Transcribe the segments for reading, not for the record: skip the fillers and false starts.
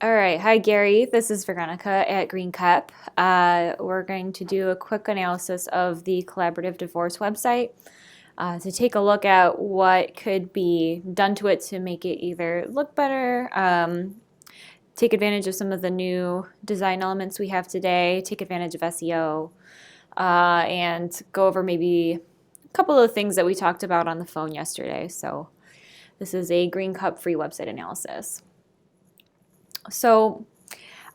All right. Hi, Gary. This is Veronica at Green Cup. We're going to do a quick analysis of the collaborative divorce website to take a look at what could be done to it to make it either look better, take advantage of some of the new design elements we have today, take advantage of SEO, and go over maybe a couple of things that we talked about on the phone yesterday. So, this is a Green Cup free website analysis. So,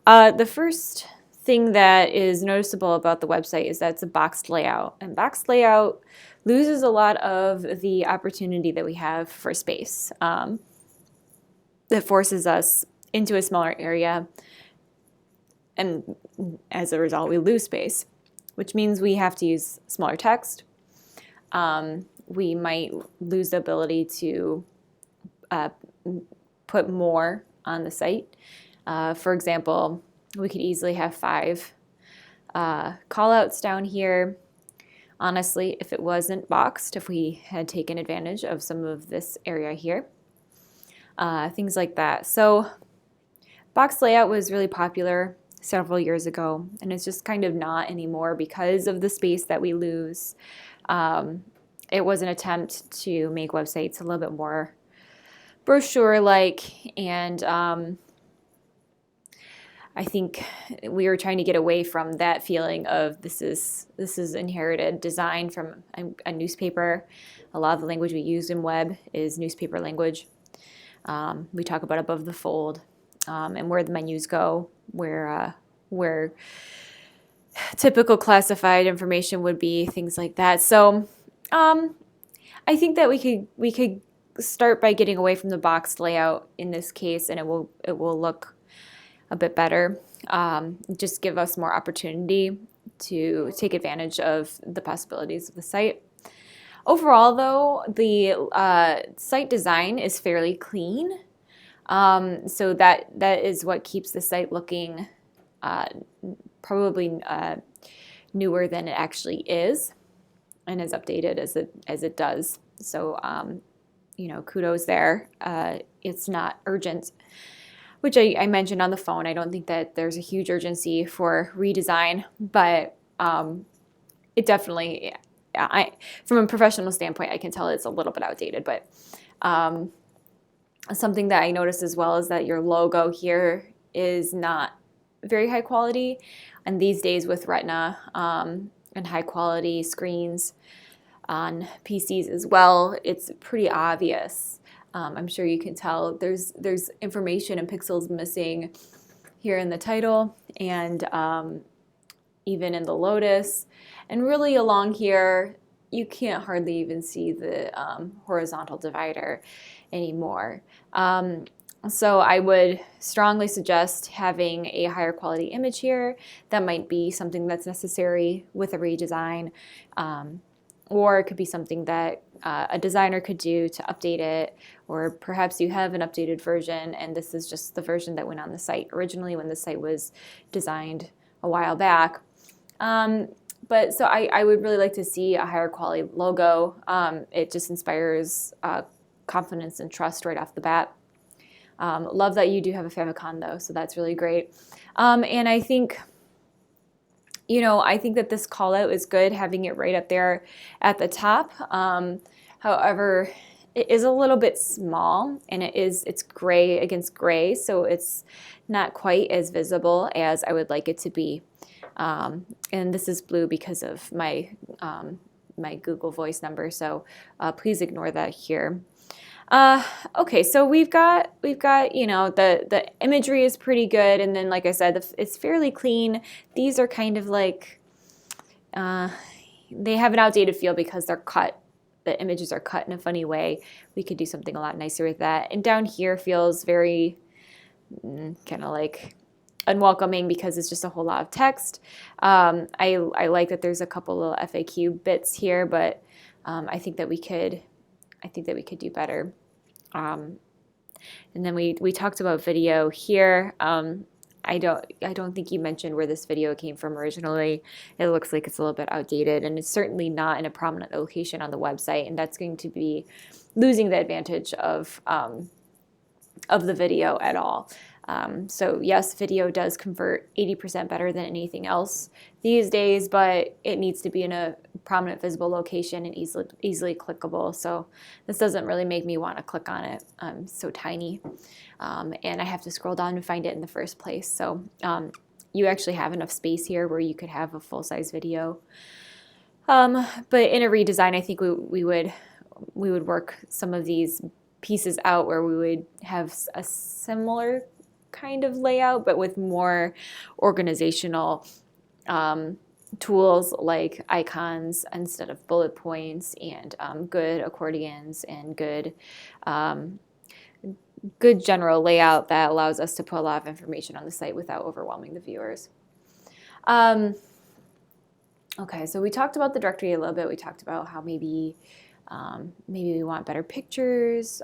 the first thing that is noticeable about the website is that it's a boxed layout. And boxed layout loses a lot of the opportunity that we have for space. That forces us into a smaller area. And as a result, we lose space, which means we have to use smaller text. We might lose the ability to put more on the site. For example, we could easily have 5 callouts down here. Honestly, if it wasn't boxed, if we had taken advantage of some of this area here, things like that. So box layout was really popular several years ago, and it's just kind of not anymore because of the space that we lose. It was an attempt to make websites a little bit more brochure-like, and I think we were trying to get away from that feeling of this is inherited design from a newspaper. A lot of the language we use in web is newspaper language. We talk about above the fold and where the menus go, where typical classified information would be, things like that. So I think that we could start by getting away from the boxed layout in this case, and it will look a bit better. Just give us more opportunity to take advantage of the possibilities of the site. Overall, though, the site design is fairly clean, so that is what keeps the site looking probably newer than it actually is, and as updated as it does. So kudos there. It's not urgent, which I mentioned on the phone. I don't think that there's a huge urgency for redesign, but it definitely, from a professional standpoint, I can tell it's a little bit outdated. But something that I noticed as well is that your logo here is not very high quality. And these days with Retina and high quality screens on PCs as well, it's pretty obvious. I'm sure you can tell there's information and pixels missing here in the title and even in the Lotus. And really along here, you can't hardly even see the horizontal divider anymore. So I would strongly suggest having a higher quality image here. That might be something that's necessary with a redesign. Or it could be something that a designer could do to update it, or perhaps you have an updated version and this is just the version that went on the site originally when the site was designed a while back. But so I would really like to see a higher quality logo. It just inspires confidence and trust right off the bat. Love that you do have a favicon though, so that's really great. And I think that this call out is good, having it right up there at the top. However, it is a little bit small, and it's gray against gray, so it's not quite as visible as I would like it to be. And this is blue because of my Google Voice number, so please ignore that here. Okay, so we've got the imagery is pretty good, and then like I said, it's fairly clean. These are kind of like they have an outdated feel because they're cut. The images are cut in a funny way. We could do something a lot nicer with that. And down here feels very kind of like unwelcoming because it's just a whole lot of text. I like that there's a couple little FAQ bits here, but I think that we could do better. And then we talked about video here. I don't think you mentioned where this video came from originally. It looks like it's a little bit outdated, and it's certainly not in a prominent location on the website, and that's going to be losing the advantage of the video at all. So yes, video does convert 80% better than anything else these days, but it needs to be in a prominent visible location and easily clickable. So this doesn't really make me want to click on it. It's so tiny. And I have to scroll down to find it in the first place. So you actually have enough space here where you could have a full-size video. But in a redesign, I think we would work some of these pieces out where we would have a similar kind of layout, but with more organizational tools like icons instead of bullet points, and good accordions and good general layout that allows us to put a lot of information on the site without overwhelming the viewers. Okay, so we talked about the directory a little bit. We talked about how maybe we want better pictures,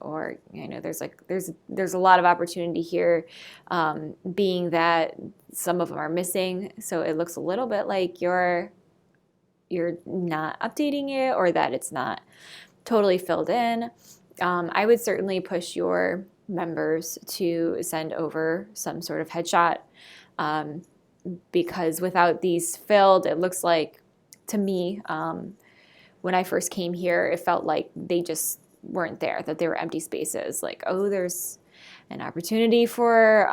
or there's a lot of opportunity here, being that some of them are missing, so it looks a little bit like you're not updating it, or that it's not totally filled in. I would certainly push your members to send over some sort of headshot, because without these filled, it looks like, to me, when I first came here, it felt like they just weren't there, that they were empty spaces. Like, oh, there's an opportunity for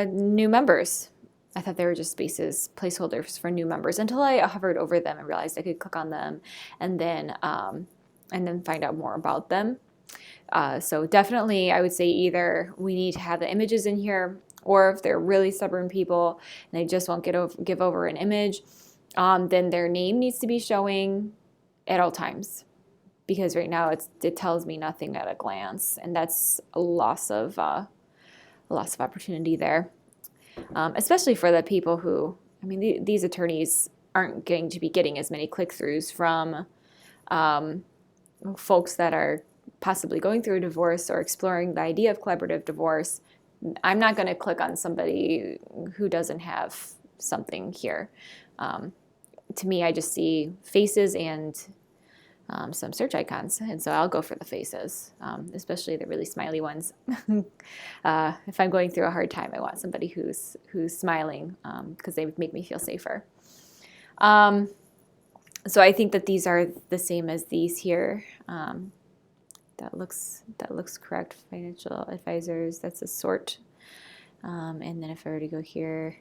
new members. I thought they were just spaces, placeholders for new members, until I hovered over them and realized I could click on them and then find out more about them. So definitely, I would say either we need to have the images in here, or if they're really stubborn people and they just won't give over an image, then their name needs to be showing at all times, because right now it tells me nothing at a glance, and that's a loss of opportunity there, especially for the people who, I mean, these attorneys aren't going to be getting as many click-throughs from folks that are possibly going through a divorce or exploring the idea of collaborative divorce. I'm not going to click on somebody who doesn't have something here. To me, I just see faces and some search icons, and so I'll go for the faces, especially the really smiley ones. If I'm going through a hard time, I want somebody who's smiling, because they make me feel safer. So I think that these are the same as these here. That looks correct. Financial advisors, that's a sort. And then if I were to go here,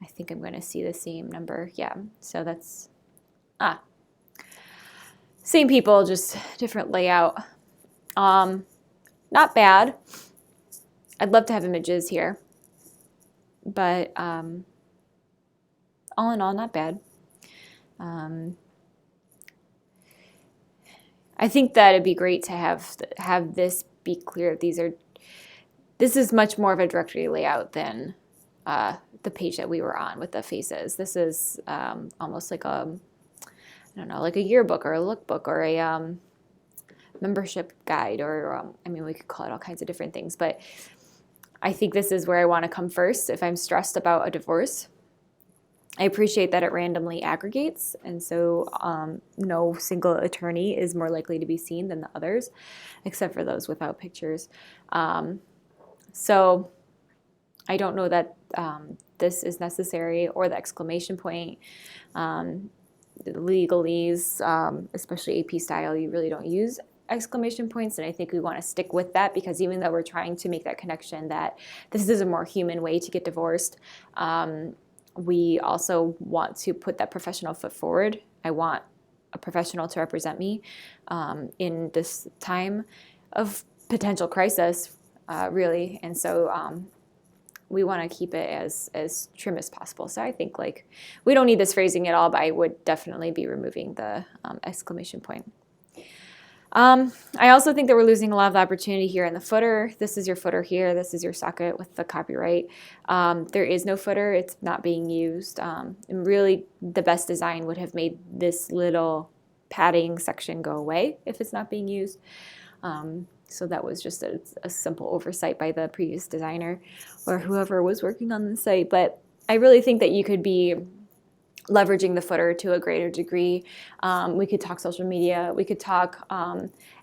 I think I'm going to see the same number. Yeah, so that's, same people, just different layout. Not bad. I'd love to have images here, but all in all, not bad. I think that it'd be great to have this be clear. This is much more of a directory layout than the page that we were on with the faces. This is almost like like a yearbook or a lookbook or a membership guide, or we could call it all kinds of different things. But I think this is where I want to come first if I'm stressed about a divorce. I appreciate that it randomly aggregates, and so no single attorney is more likely to be seen than the others, except for those without pictures. So I don't know that this is necessary, or the exclamation point. The legalese, especially AP style, you really don't use exclamation points, and I think we want to stick with that, because even though we're trying to make that connection that this is a more human way to get divorced, we also want to put that professional foot forward. I want a professional to represent me in this time of potential crisis, really, and so we want to keep it as trim as possible. So I think we don't need this phrasing at all, but I would definitely be removing the exclamation point. I also think that we're losing a lot of the opportunity here in the footer. This is your footer here. This is your socket with the copyright. There is no footer. It's not being used. And really, the best design would have made this little padding section go away if it's not being used. So that was just a simple oversight by the previous designer or whoever was working on the site. But I really think that you could be leveraging the footer to a greater degree. We could talk social media. We could talk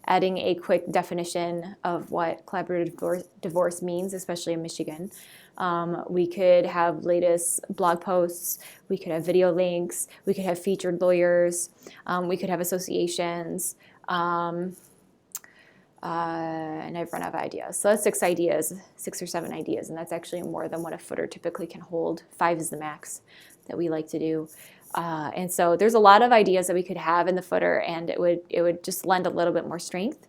adding a quick definition of what collaborative divorce means, especially in Michigan. We could have latest blog posts. We could have video links. We could have featured lawyers. We could have associations. And I've run out of ideas. So that's 6 or 7 ideas, and that's actually more than what a footer typically can hold. 5 is the max that we like to do. And so there's a lot of ideas that we could have in the footer, and it would just lend a little bit more strength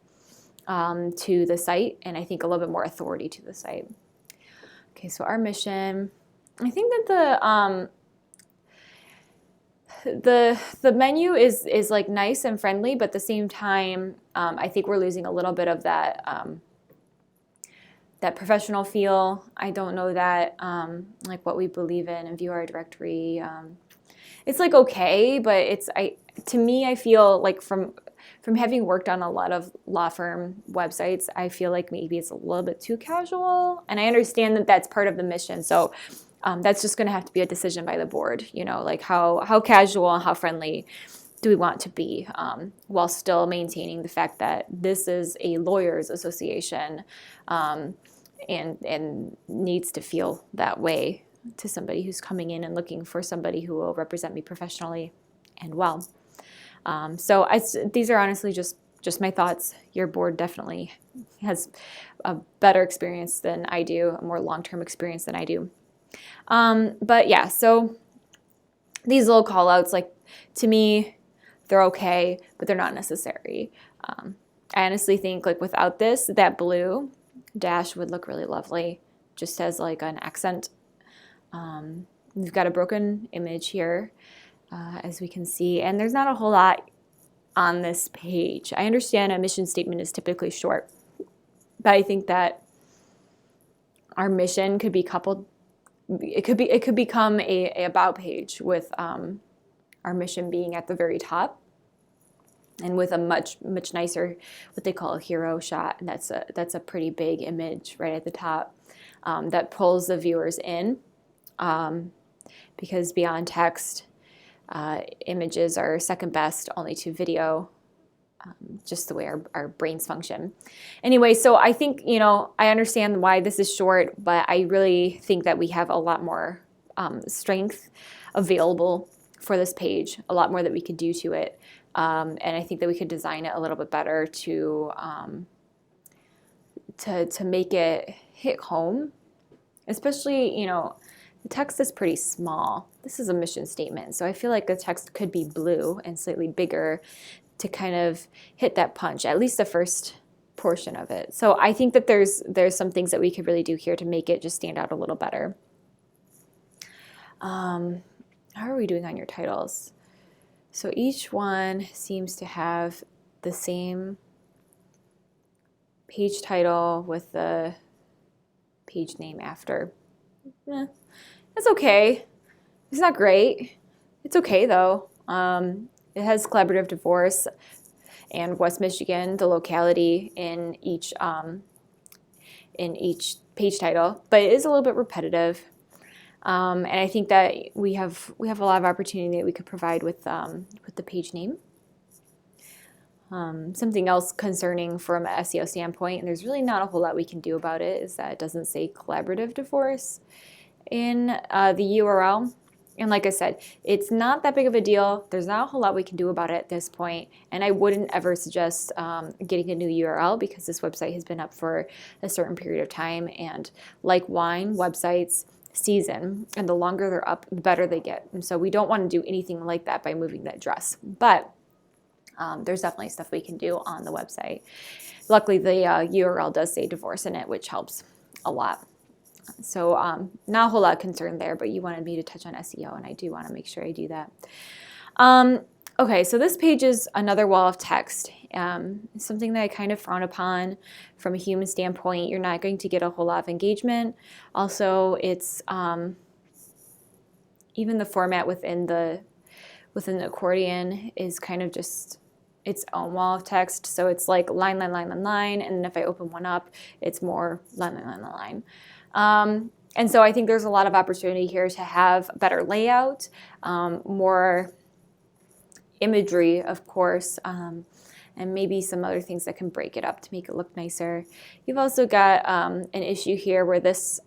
to the site, and I think a little bit more authority to the site. Okay, so our mission, I think that the menu is like nice and friendly, but at the same time, I think we're losing a little bit of that that professional feel. I don't know that like what we believe in and view our directory. It's like okay, but to me I feel like from having worked on a lot of law firm websites, I feel like maybe it's a little bit too casual, and I understand that that's part of the mission. So. That's just going to have to be a decision by the board, like how casual and how friendly do we want to be, while still maintaining the fact that this is a lawyers association, and needs to feel that way to somebody who's coming in and looking for somebody who will represent me professionally and well. So these are honestly just my thoughts. Your board definitely has a better experience than I do, a more long-term experience than I do. But yeah, so these little call outs, like to me, they're okay, but they're not necessary. I honestly think like without this, that blue dash would look really lovely just as like an accent. We've got a broken image here, as we can see, and there's not a whole lot on this page. I understand a mission statement is typically short, but I think that our mission could be coupled. It could become a about page with our mission being at the very top, and with a much nicer, what they call a hero shot. And that's a pretty big image right at the top that pulls the viewers in, because beyond text, images are second best only to video. Just the way our brains function. Anyway, so I think, I understand why this is short, but I really think that we have a lot more strength available for this page, a lot more that we could do to it. And I think that we could design it a little bit better to make it hit home, especially, the text is pretty small. This is a mission statement, so I feel like the text could be blue and slightly bigger to kind of hit that punch, at least the first portion of it. So I think that there's some things that we could really do here to make it just stand out a little better. How are we doing on your titles? So each one seems to have the same page title with the page name after. That's okay. It's not great. It's okay though. It has collaborative divorce and West Michigan, the locality in each page title, but it is a little bit repetitive. And I think that we have a lot of opportunity that we could provide with the page name. Something else concerning from an SEO standpoint, and there's really not a whole lot we can do about it, is that it doesn't say collaborative divorce in the URL. And like I said, it's not that big of a deal. There's not a whole lot we can do about it at this point. And I wouldn't ever suggest getting a new URL, because this website has been up for a certain period of time. And like wine, websites season, and the longer they're up, the better they get. And so we don't want to do anything like that by moving the address. But there's definitely stuff we can do on the website. Luckily, the URL does say divorce in it, which helps a lot. So not a whole lot of concern there, but you wanted me to touch on SEO, and I do want to make sure I do that. Okay, so this page is another wall of text. Something that I kind of frown upon from a human standpoint. You're not going to get a whole lot of engagement. Also, it's even the format within the accordion is kind of just its own wall of text. So it's like line, line, line, line, line, and then if I open one up, it's more line, line, line, line, line. And so I think there's a lot of opportunity here to have better layout, more imagery, of course, and maybe some other things that can break it up to make it look nicer. You've also got an issue here where this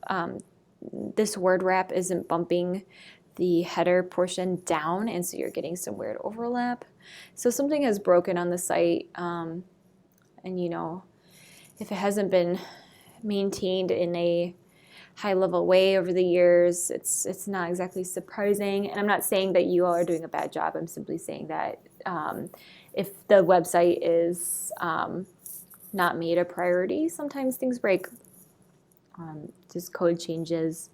word wrap isn't bumping the header portion down, and so you're getting some weird overlap. So something has broken on the site, and if it hasn't been maintained in a high-level way over the years, it's not exactly surprising. And I'm not saying that you all are doing a bad job. I'm simply saying that if the website is not made a priority, sometimes things break. Just code changes,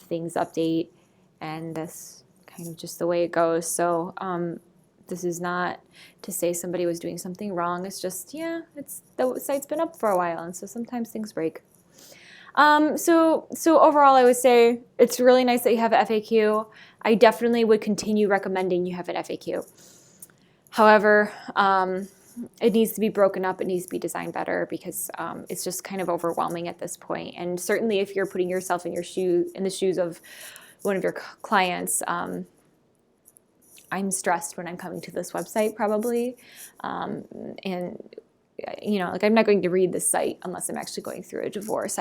things update, and that's kind of just the way it goes. So this is not to say somebody was doing something wrong. It's just, the site's been up for a while, and so sometimes things break. So overall, I would say it's really nice that you have an FAQ. I definitely would continue recommending you have an FAQ. However, it needs to be broken up. It needs to be designed better because it's just kind of overwhelming at this point. And certainly, if you're putting yourself in the shoes of one of your clients, I'm stressed when I'm coming to this website probably, and I'm not going to read this site unless I'm actually going through a divorce.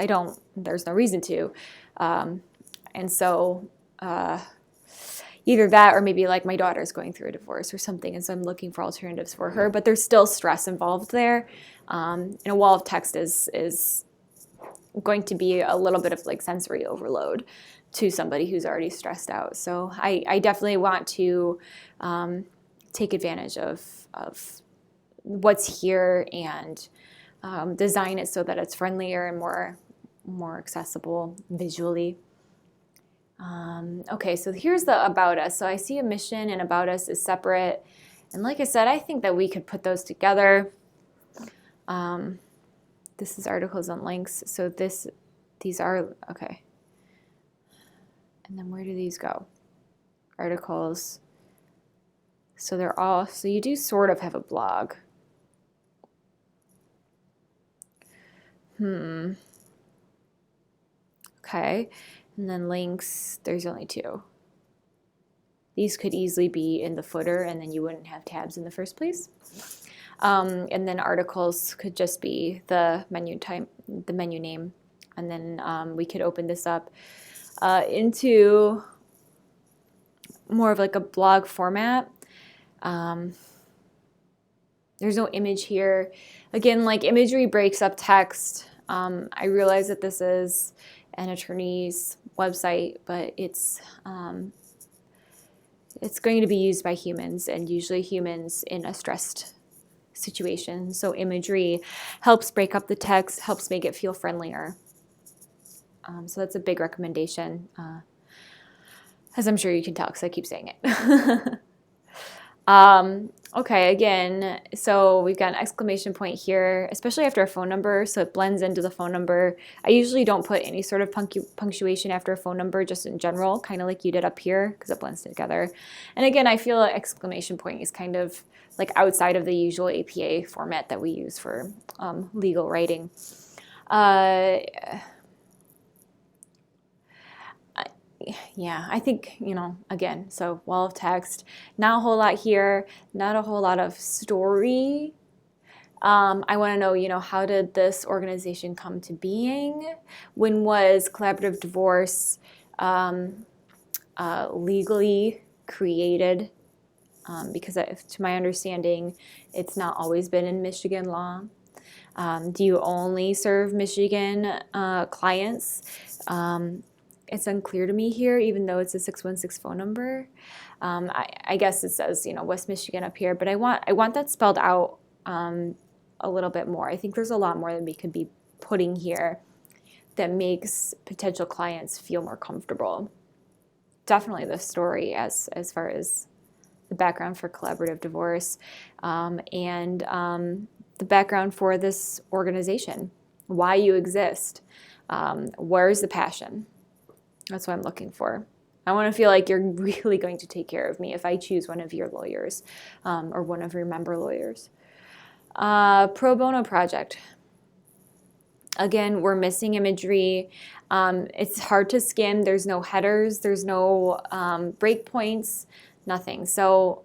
There's no reason to. And so either that or maybe like my daughter's going through a divorce or something, and so I'm looking for alternatives for her, but there's still stress involved there. And a wall of text is going to be a little bit of like sensory overload to somebody who's already stressed out. So I definitely want to take advantage of what's here and design it so that it's friendlier and more accessible visually. Okay, so here's the About Us. So I see a mission and About Us is separate. And like I said, I think that we could put those together. This is articles and links. So these are, okay. And then where do these go? Articles. So so you do sort of have a blog. Okay. And then links, there's only 2. These could easily be in the footer and then you wouldn't have tabs in the first place. And then articles could just be the menu name. And then we could open this up into more of like a blog format. There's no image here. Again, like imagery breaks up text. I realize that this is an attorney's website, but it's going to be used by humans, and usually humans in a stressed situation. So imagery helps break up the text, helps make it feel friendlier. So that's a big recommendation, as I'm sure you can tell because I keep saying it. Okay, again, so we've got an exclamation point here, especially after a phone number, so it blends into the phone number. I usually don't put any sort of punctuation after a phone number, just in general, kind of like you did up here, because it blends together. And again, I feel like exclamation point is kind of like outside of the usual APA format that we use for legal writing. Yeah, I think, again, so wall of text, not a whole lot here, not a whole lot of story. I want to know, how did this organization come to being? When was collaborative divorce legally created? Because to my understanding, it's not always been in Michigan law. Do you only serve Michigan clients? It's unclear to me here, even though it's a 616 phone number. I guess it says, West Michigan up here, but I want that spelled out a little bit more. I think there's a lot more that we could be putting here that makes potential clients feel more comfortable. Definitely the story as far as the background for collaborative divorce and the background for this organization, why you exist, where's the passion? That's what I'm looking for. I want to feel like you're really going to take care of me if I choose one of your lawyers or one of your member lawyers. Pro bono project. Again, we're missing imagery. It's hard to skim. There's no headers. There's no breakpoints. Nothing. So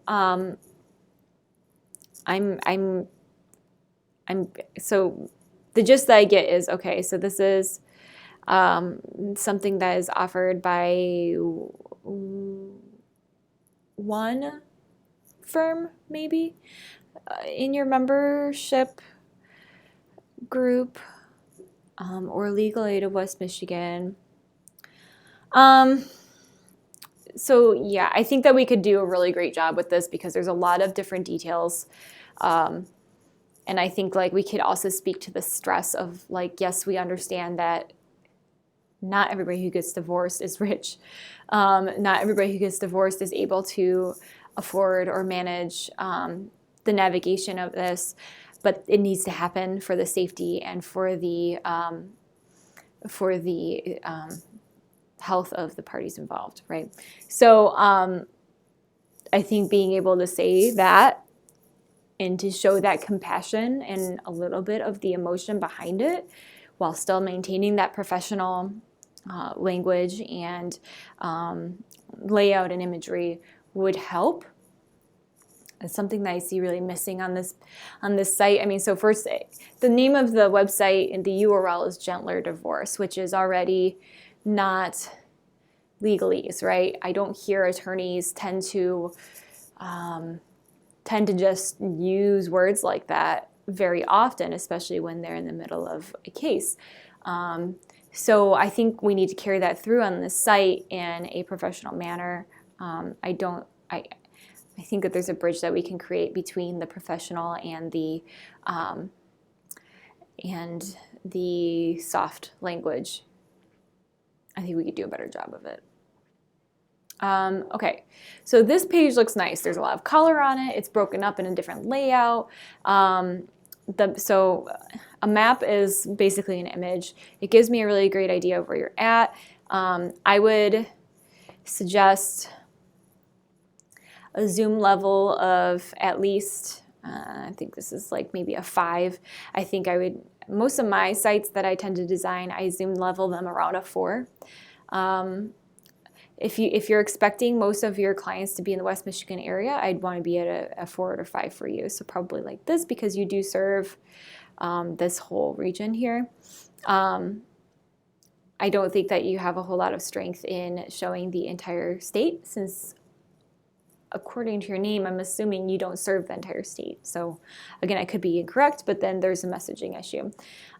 so the gist that I get is, okay, so this is something that is offered by one firm, maybe, in your membership group, or Legal Aid of West Michigan. So yeah, I think that we could do a really great job with this because there's a lot of different details. And I think like we could also speak to the stress of like, yes, we understand that not everybody who gets divorced is rich. Not everybody who gets divorced is able to afford or manage the navigation of this, but it needs to happen for the safety and for the health of the parties involved, right? So I think being able to say that and to show that compassion and a little bit of the emotion behind it while still maintaining that professional language and layout and imagery would help. It's something that I see really missing on this site. I mean, so first, the name of the website and the URL is Gentler Divorce, which is already not legalese, right? I don't hear attorneys tend to just use words like that very often, especially when they're in the middle of a case. So I think we need to carry that through on this site in a professional manner. I think that there's a bridge that we can create between the professional and the soft language. I think we could do a better job of it. Okay, so this page looks nice. There's a lot of color on it. It's broken up in a different layout. So a map is basically an image. It gives me a really great idea of where you're at. I would suggest a zoom level of at least, I think this is like maybe a 5. I think most of my sites that I tend to design, I zoom level them around a 4. If you're expecting most of your clients to be in the West Michigan area, I'd want to be at a 4 or 5 for you. So probably like this because you do serve this whole region here. I don't think that you have a whole lot of strength in showing the entire state since according to your name, I'm assuming you don't serve the entire state. So again, I could be incorrect, but then there's a messaging issue.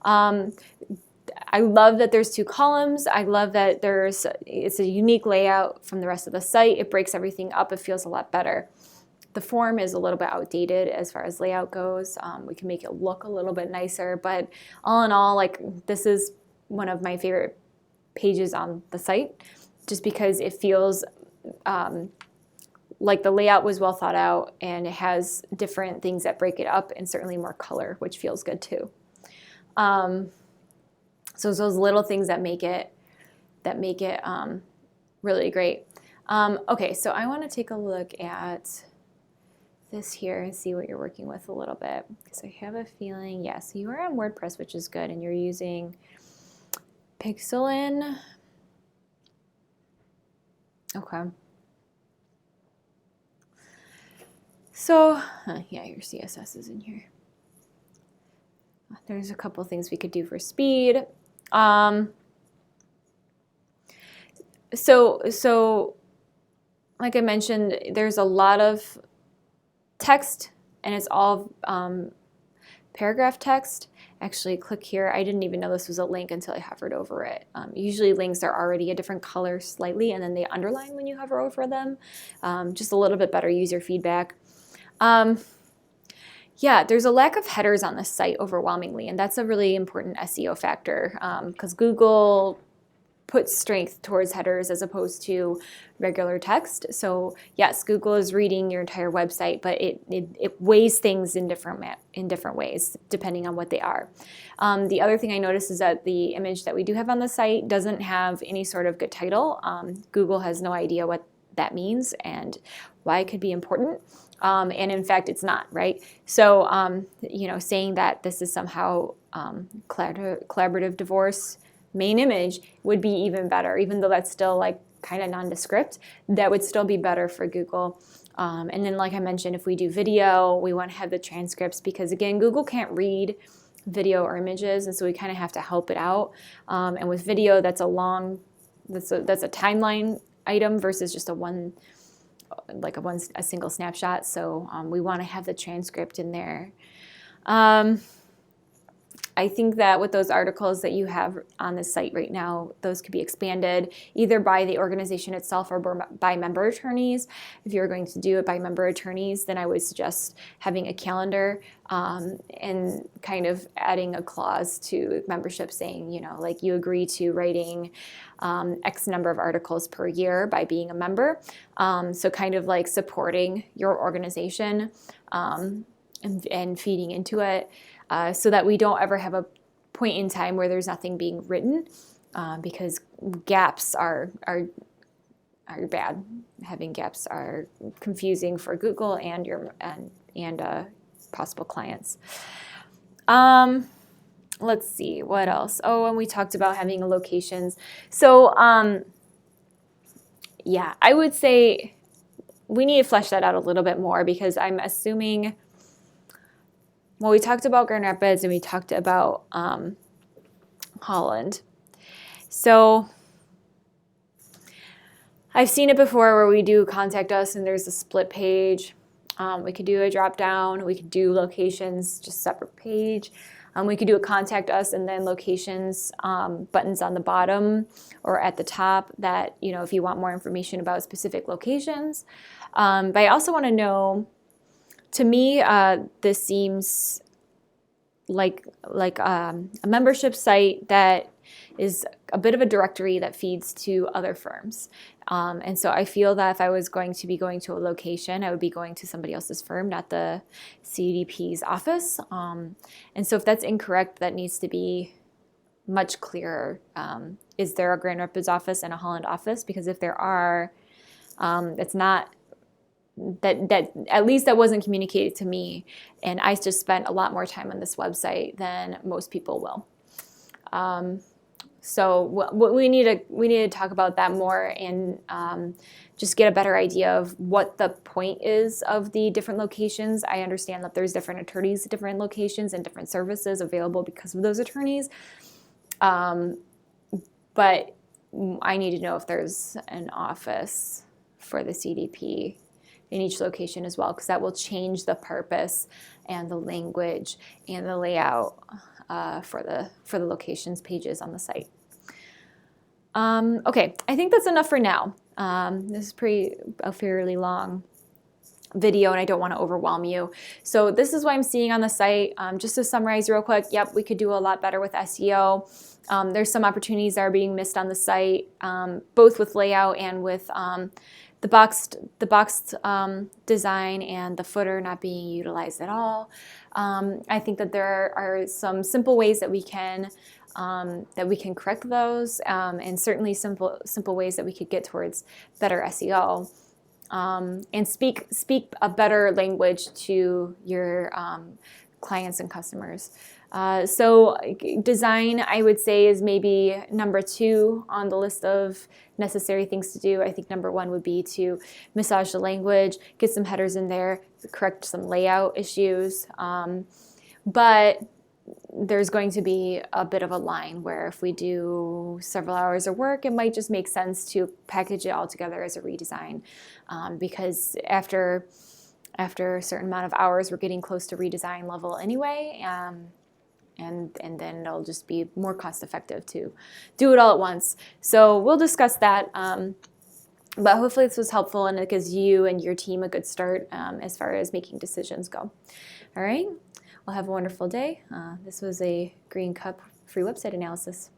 I love that there's 2 columns. I love that it's a unique layout from the rest of the site. It breaks everything up. It feels a lot better. The form is a little bit outdated as far as layout goes. We can make it look a little bit nicer, but all in all, like this is one of my favorite pages on the site just because it feels like the layout was well thought out and it has different things that break it up and certainly more color, which feels good too. So it's those little things that make it really great. Okay, so I want to take a look at this here and see what you're working with a little bit because I have a feeling, yes, you are on WordPress, which is good, and you're using Pixeln. Okay. So, yeah, your CSS is in here. There's a couple things we could do for speed. So like I mentioned, there's a lot of text and it's all paragraph text. Actually, click here. I didn't even know this was a link until I hovered over it. Usually links are already a different color slightly and then they underline when you hover over them. Just a little bit better user feedback. Yeah, there's a lack of headers on this site overwhelmingly, and that's a really important SEO factor because Google puts strength towards headers as opposed to regular text. So yes, Google is reading your entire website, but it weighs things in different ways depending on what they are. The other thing I noticed is that the image that we do have on the site doesn't have any sort of good title. Google has no idea what that means and why it could be important. And in fact, it's not, right? So, saying that this is somehow collaborative divorce main image would be even better, even though that's still like kind of nondescript. That would still be better for Google. And then, like I mentioned, if we do video, we want to have the transcripts because, again, Google can't read video or images, and so we kind of have to help it out. And with video, that's a timeline item versus just a single snapshot. So we want to have the transcript in there. I think that with those articles that you have on the site right now, those could be expanded either by the organization itself or by member attorneys. If you're going to do it by member attorneys, then I would suggest having a calendar and kind of adding a clause to membership saying, like you agree to writing X number of articles per year by being a member. So kind of like supporting your organization and feeding into it. So that we don't ever have a point in time where there's nothing being written, because gaps are bad. Having gaps are confusing for Google and possible clients. Let's see, what else? Oh, and we talked about having locations. So I would say we need to flesh that out a little bit more because I'm assuming. Well, we talked about Grand Rapids and we talked about Holland. So I've seen it before where we do contact us and there's a split page. We could do a drop down. We could do locations, just separate page. We could do a contact us and then locations buttons on the bottom or at the top that, if you want more information about specific locations. But I also want to know, to me, this seems like a membership site that is a bit of a directory that feeds to other firms. And so I feel that if I was going to be going to a location, I would be going to somebody else's firm, not the CDP's office. And so if that's incorrect, that needs to be much clearer. Is there a Grand Rapids office and a Holland office? Because if there are, it's not. That at least that wasn't communicated to me, and I just spent a lot more time on this website than most people will. So we need to talk about that more and just get a better idea of what the point is of the different locations. I understand that there's different attorneys at different locations and different services available because of those attorneys, but I need to know if there's an office for the CDP in each location as well, because that will change the purpose and the language and the layout for the locations pages on the site. Okay, I think that's enough for now. This is a fairly long video and I don't want to overwhelm you. So this is what I'm seeing on the site. Just to summarize real quick, yep, we could do a lot better with SEO. There's some opportunities that are being missed on the site, both with layout and with the boxed design and the footer not being utilized at all. I think that there are some simple ways that we can correct those, and certainly simple ways that we could get towards better SEO, and speak a better language to your clients and customers. So design, I would say, is maybe number 2 on the list of necessary things to do. I think number 1 would be to massage the language, get some headers in there, correct some layout issues. But there's going to be a bit of a line where if we do several hours of work, it might just make sense to package it all together as a redesign, because after a certain amount of hours, we're getting close to redesign level anyway. And then it'll just be more cost effective to do it all at once. So we'll discuss that. But hopefully this was helpful and it gives you and your team a good start as far as making decisions go. All right. Well, have a wonderful day. This was a Green Cup free website analysis.